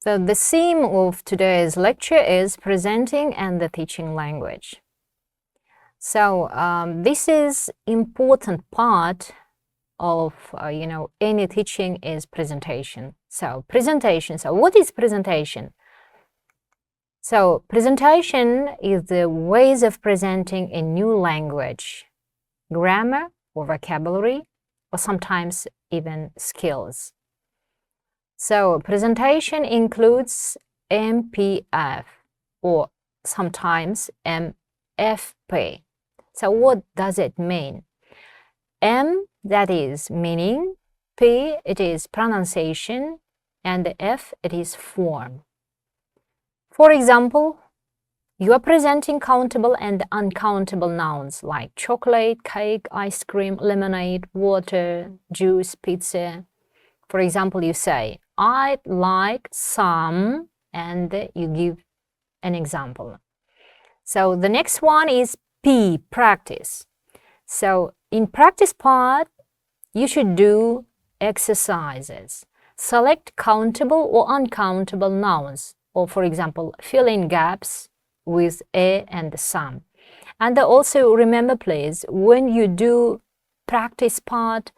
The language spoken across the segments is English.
So the theme of today's lecture is presenting and the teaching language. So this is important part of any teaching is presentation. So presentation. So what is presentation? So presentation is the ways of presenting a new language, grammar or vocabulary, or sometimes even skills. So presentation includes MPF or sometimes MFP. So what does it mean? M, that is meaning, P, it is pronunciation, and F, it is form. For example, you are presenting countable and uncountable nouns like chocolate, cake, ice cream, lemonade, water, juice, pizza. For example, you say, I'd like some, and you give an example. So the next one is P, practice. So in practice part, you should do exercises. Select countable or uncountable nouns, or for example, fill in gaps with a and some. And also remember, please, when you do practice part,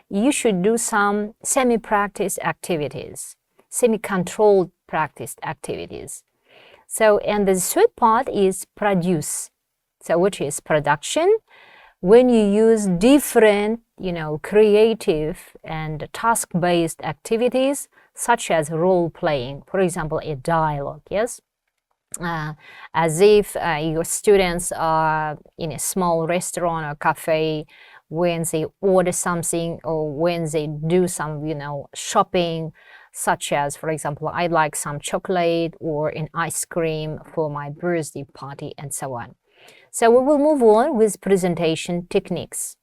you should do some semi-practice activities, semi-controlled practice activities. So, and the third part is produce, so which is production, when you use different, creative and task-based activities, such as role-playing, for example, a dialogue, yes? As if your students are in a small restaurant or cafe, when they order something or when they do some, shopping, such as, for example, I'd like some chocolate or an ice cream for my birthday party and so on. So we will move on with presentation techniques.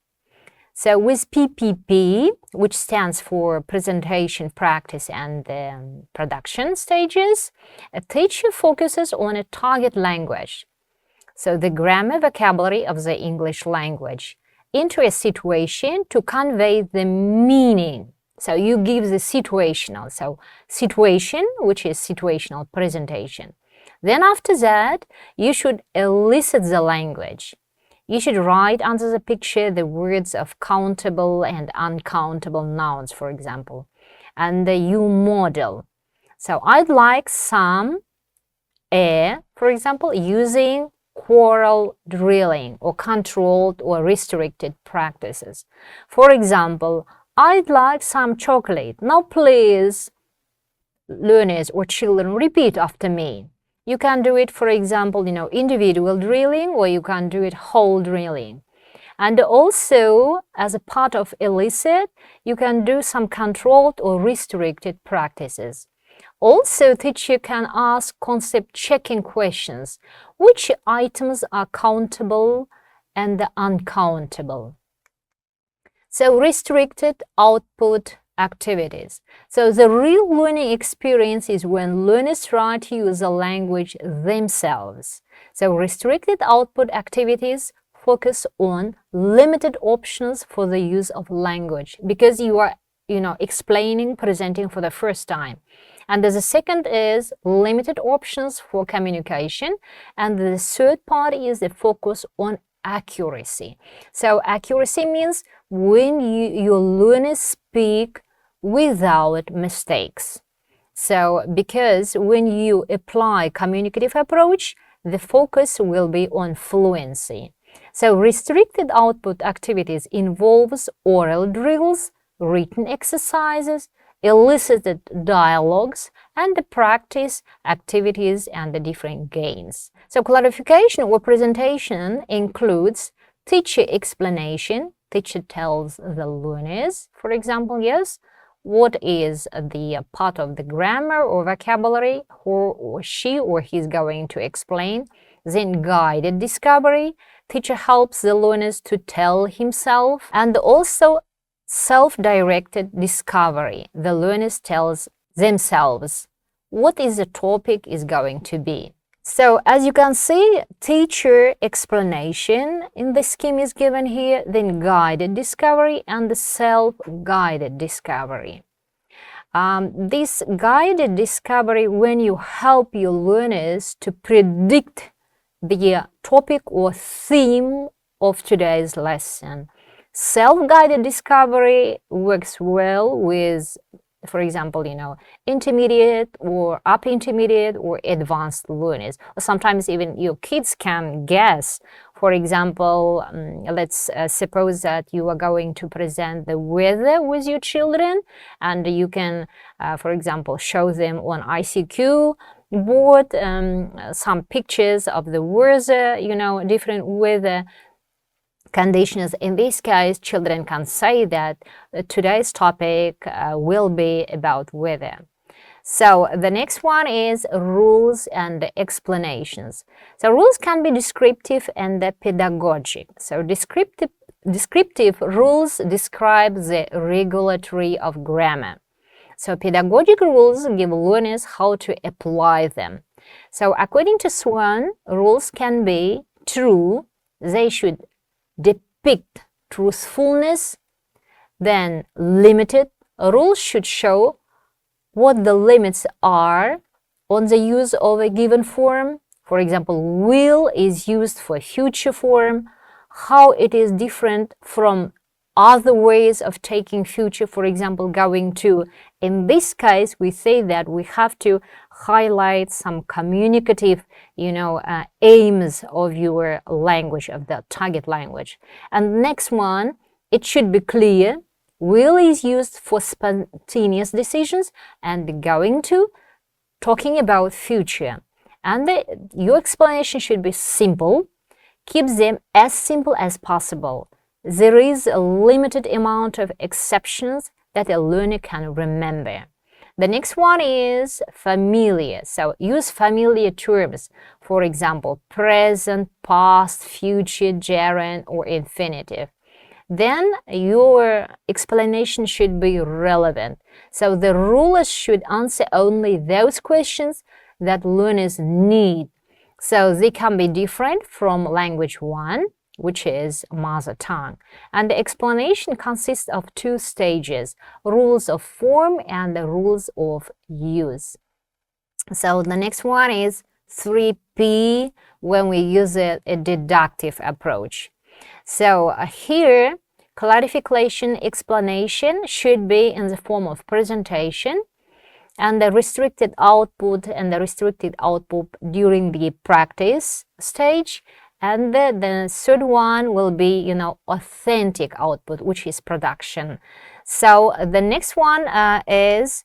So with PPP, which stands for presentation, practice, and production stages, a teacher focuses on a target language, so the grammar vocabulary of the English language, into a situation to convey the meaning. So you give the situational, so situation, which is situational presentation. Then after that, you should elicit the language. You should write under the picture the words of countable and uncountable nouns, for example, and you model. So I'd like some, for example, using choral drilling or controlled or restricted practices. For example, I'd like some chocolate. Now please, learners or children, repeat after me. You can do it, for example, individual drilling, or you can do it whole drilling. And also, as a part of elicit, you can do some controlled or restricted practices. Also, teacher can ask concept checking questions. Which items are countable and uncountable? So, restricted output activities. So the real learning experience is when learners try to use the language themselves. So restricted output activities focus on limited options for the use of language, because you are, explaining, presenting for the first time. And the second is limited options for communication. And the third part is the focus on accuracy. So accuracy means when your learners speak without mistakes. So because when you apply communicative approach, the focus will be on fluency. So restricted output activities involves oral drills, written exercises, elicited dialogues, and the practice activities and the different games. So clarification or presentation includes teacher explanation. Teacher tells the learners, for example, yes, what is the part of the grammar or vocabulary or she or he is going to explain. Then guided discovery. Teacher helps the learners to tell himself. And also self-directed discovery. The learners tells themselves what is the topic is going to be. So as you can see, teacher explanation in the scheme is given here, then guided discovery and the self-guided discovery. This guided discovery, when you help your learners to predict the topic or theme of today's lesson. Self-guided discovery works well with, for example, intermediate or upper intermediate or advanced learners. Or sometimes even your kids can guess. For example, let's suppose that you are going to present the weather with your children, and you can, for example, show them on ICQ board some pictures of the weather, different weather conditions. In this case, children can say that today's topic will be about weather. So the next one is rules and explanations. So rules can be descriptive and pedagogic. So descriptive rules describe the regulatory of grammar. So pedagogic rules give learners how to apply them. So according to Swan, rules can be true. They should depict truthfulness. Then limited. Rules should show what the limits are on the use of a given form. For example, will is used for future form. How it is different from other ways of taking future, for example, going to. In this case, we say that we have to highlight some communicative, aims of your language, of the target language. And next one, it should be clear. Will is used for spontaneous decisions, and going to, talking about future. And your explanation should be simple. Keep them as simple as possible. There is a limited amount of exceptions that a learner can remember. The next one is familiar. So use familiar terms. For example, present, past, future, gerund, or infinitive. Then your explanation should be relevant. So the rulers should answer only those questions that learners need. So they can be different from language 1, which is mother tongue. And the explanation consists of 2 stages, rules of form and the rules of use. So the next one is 3P, when we use a deductive approach. So here, clarification, explanation should be in the form of presentation, and the restricted output during the practice stage. And the third one will be, authentic output, which is production. So the next one is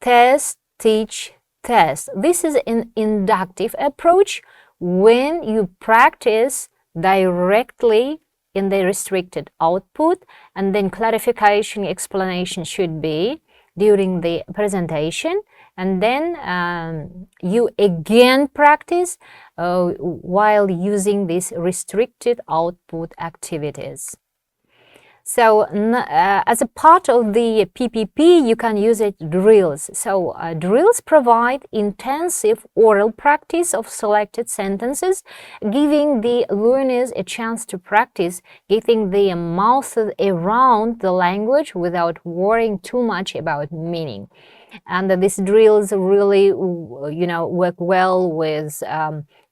test, teach, test. This is an inductive approach when you practice directly in the restricted output, and then clarification, explanation should be during the presentation, and then you again practice while using these restricted output activities. So as a part of the PPP, you can use it drills. So drills provide intensive oral practice of selected sentences, giving the learners a chance to practice getting their mouth around the language without worrying too much about meaning. And these drills really, work well with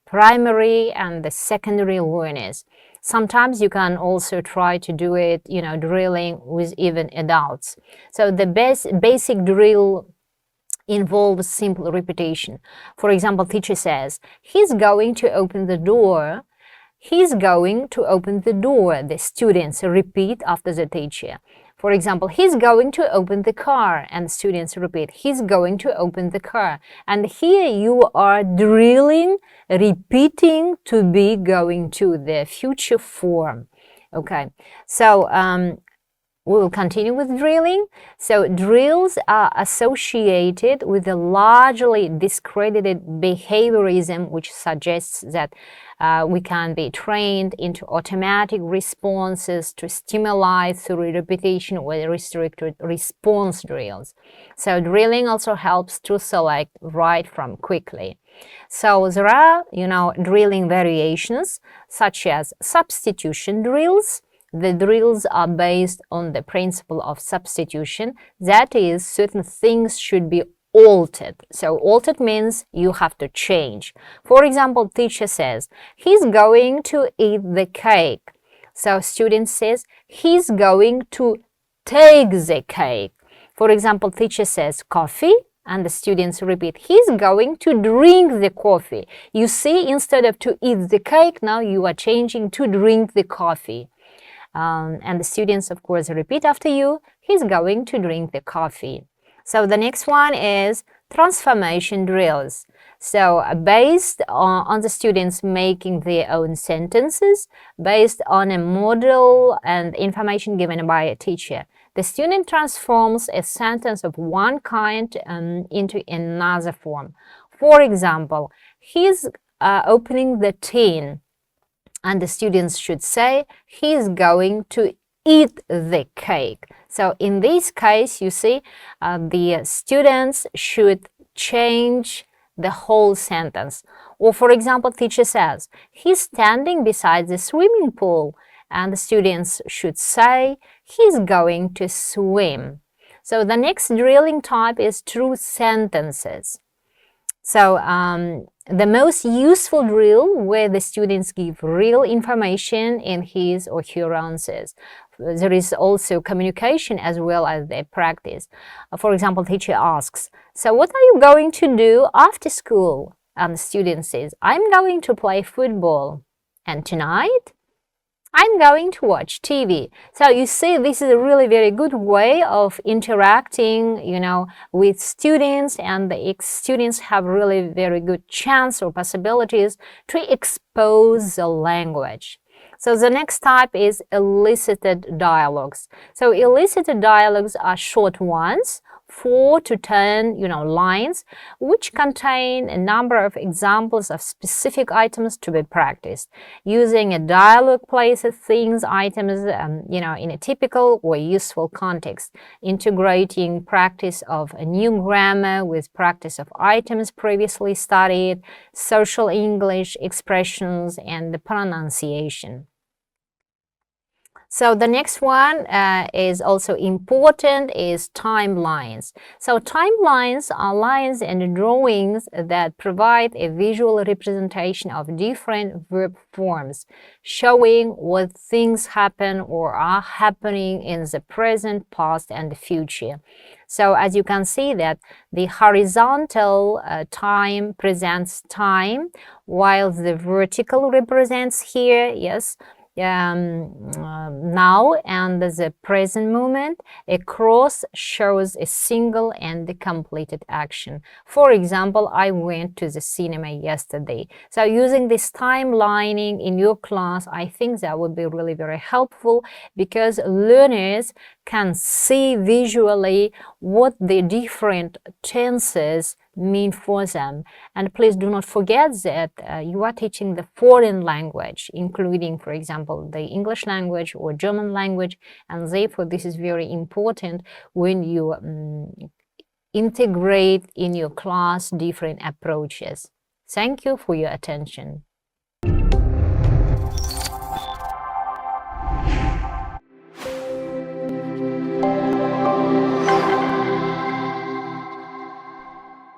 primary and the secondary learners. Sometimes you can also try to do it, drilling with even adults. So the basic drill involves simple repetition. For example, teacher says, he's going to open the door. He's going to open the door. The students repeat after the teacher. For example, he's going to open the car, and students repeat, he's going to open the car. And here you are drilling, repeating to be going to the future form. Okay, so we will continue with drilling. So drills are associated with a largely discredited behaviorism, which suggests that we can be trained into automatic responses to stimuli through repetition or restricted response drills. So drilling also helps to select right from quickly. So there are, drilling variations such as substitution drills, the drills are based on the principle of substitution. That is, certain things should be altered. So altered means you have to change. For example, teacher says, he's going to eat the cake. So student says, he's going to take the cake. For example, teacher says, coffee, and the students repeat, he's going to drink the coffee. You see, instead of to eat the cake, now you are changing to drink the coffee. And the students, of course, repeat after you, he's going to drink the coffee. So the next one is transformation drills. So based on the students making their own sentences, based on a model and information given by a teacher, the student transforms a sentence of one kind into another form. For example, he's opening the tin, and the students should say, he's going to eat the cake. So in this case, you see, the students should change the whole sentence. Or for example, teacher says, he's standing beside the swimming pool, and the students should say, he's going to swim. So the next drilling type is true sentences. So the most useful drill where the students give real information in his or her answers. There is also communication as well as their practice. For example, teacher asks, so what are you going to do after school? And the student says, I'm going to play football. And tonight? I'm going to watch TV. So you see, this is a really very good way of interacting, with students, and the students have really very good chance or possibilities to expose the language. So the next type is elicited dialogues. So elicited dialogues are short ones, 4 to 10, lines, which contain a number of examples of specific items to be practiced. Using a dialogue places things, items, in a typical or useful context, integrating practice of a new grammar with practice of items previously studied, social English expressions, and the pronunciation. So the next one is also important, is timelines. So timelines are lines and drawings that provide a visual representation of different verb forms, showing what things happen or are happening in the present, past, and the future. So as you can see that the horizontal time presents time, while the vertical represents here, yes, now and the present moment. A cross shows a single and the completed action. For example, I went to the cinema yesterday. So using this timelining in your class, I think that would be really very helpful, because learners can see visually what the different tenses mean for them. And please do not forget that you are teaching the foreign language, including, for example, the English language or German language, and therefore this is very important when you integrate in your class different approaches. Thank you for your attention.